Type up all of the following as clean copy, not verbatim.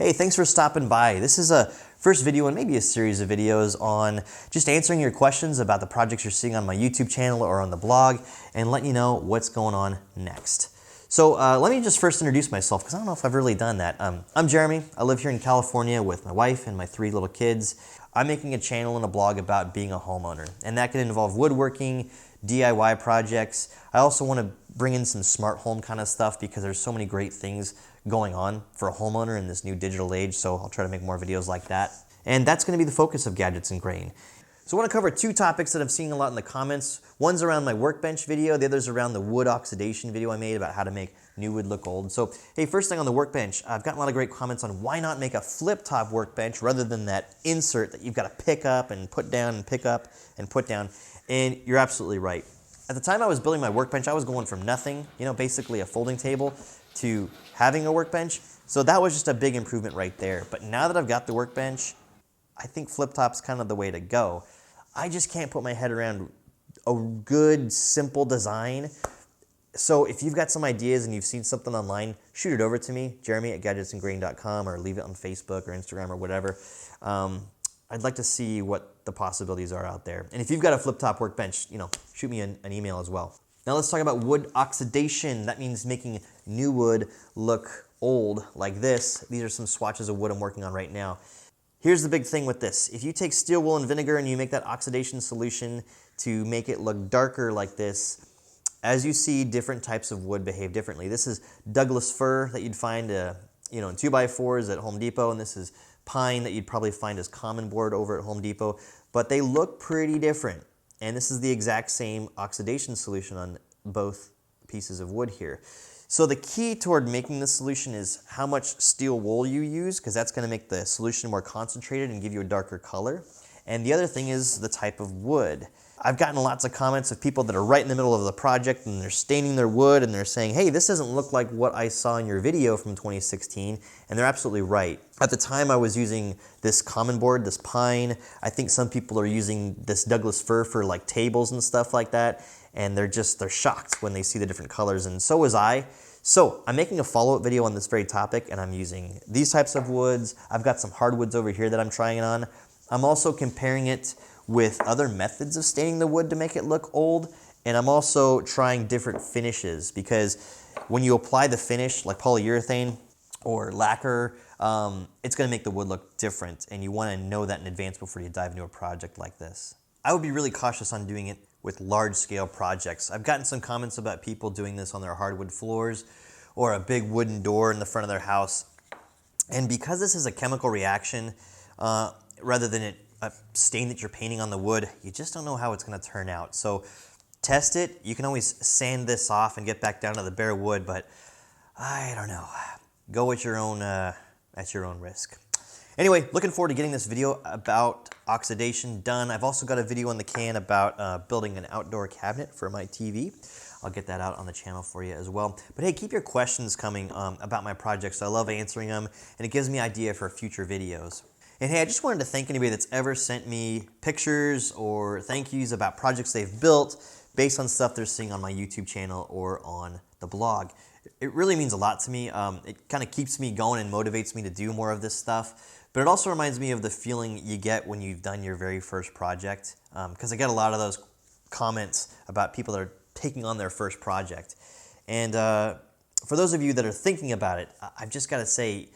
Hey, thanks for stopping by. This is a first video and maybe a series of videos on just answering your questions about the projects you're seeing on my YouTube channel or on the blog and letting you know what's going on next. So let me just first introduce myself because I don't know if I've really done that. I'm Jeremy. I live here in California with my wife and my 3 little kids. I'm making a channel and a blog about being a homeowner, and that can involve woodworking, DIY projects. I also want to bring in some smart home kind of stuff because there's so many great things going on for a homeowner in this new digital age, so I'll try to make more videos like that. And that's going to be the focus of Gadgets and Grain. So I want to cover 2 topics that I've seen a lot in the comments. One's around my workbench video, the other's around the wood oxidation video I made about how to make new wood look old. So hey, first thing on the workbench, I've gotten a lot of great comments on why not make a flip top workbench rather than that insert that you've got to pick up and put down and pick up and put down. And you're absolutely right. At the time I was building my workbench, I was going from nothing, basically a folding table, to having a workbench. So that was just a big improvement right there. But now that I've got the workbench, I think flip top's kind of the way to go. I just can't put my head around a good, simple design. So if you've got some ideas and you've seen something online, shoot it over to me, jeremy@gadgetsandgrain.com, or leave it on Facebook or Instagram or whatever. I'd like to see what the possibilities are out there. And if you've got a flip top workbench, shoot me an email as well. Now let's talk about wood oxidation. That means making new wood look old like this. These are some swatches of wood I'm working on right now. Here's the big thing with this. If you take steel wool and vinegar and you make that oxidation solution to make it look darker like this, as you see, different types of wood behave differently. This is Douglas fir that you'd find in 2x4s at Home Depot, and this is pine that you'd probably find as common board over at Home Depot, but they look pretty different. And this is the exact same oxidation solution on both pieces of wood here. So the key toward making this solution is how much steel wool you use, because that's going to make the solution more concentrated and give you a darker color. And the other thing is the type of wood. I've gotten lots of comments of people that are right in the middle of the project and they're staining their wood and they're saying, hey, this doesn't look like what I saw in your video from 2016, and they're absolutely right. At the time I was using this common board, this pine. I think some people are using this Douglas fir for like tables and stuff like that, and they're shocked when they see the different colors, and so was I. So I'm making a follow-up video on this very topic, and I'm using these types of woods. I've got some hardwoods over here that I'm trying it on. I'm also comparing it with other methods of staining the wood to make it look old, and I'm also trying different finishes, because when you apply the finish like polyurethane or lacquer, it's going to make the wood look different, and you want to know that in advance before you dive into a project like this. I would be really cautious on doing it with large-scale projects. I've gotten some comments about people doing this on their hardwood floors or a big wooden door in the front of their house, and because this is a chemical reaction rather than a stain that you're painting on the wood, you just don't know how it's going to turn out. So test it. You can always sand this off and get back down to the bare wood, but I don't know. Go at your own risk. Anyway, looking forward to getting this video about oxidation done. I've also got a video in the can about building an outdoor cabinet for my TV. I'll get that out on the channel for you as well. But hey, keep your questions coming about my projects. I love answering them, and it gives me idea for future videos. And hey, I just wanted to thank anybody that's ever sent me pictures or thank yous about projects they've built based on stuff they're seeing on my YouTube channel or on the blog. It really means a lot to me. It kind of keeps me going and motivates me to do more of this stuff. But it also reminds me of the feeling you get when you've done your very first project, because I get a lot of those comments about people that are taking on their first project. And for those of you that are thinking about it, I've just got to say,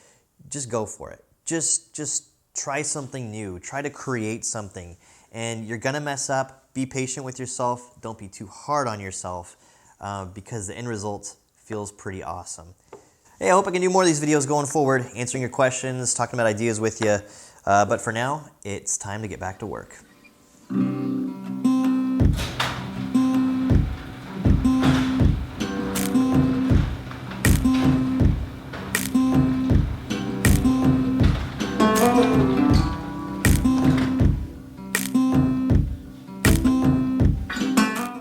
just go for it. Just try something new. Try to create something. And you're going to mess up. Be patient with yourself. Don't be too hard on yourself, because the end result feels pretty awesome. Hey, I hope I can do more of these videos going forward, answering your questions, talking about ideas with you. But for now, it's time to get back to work.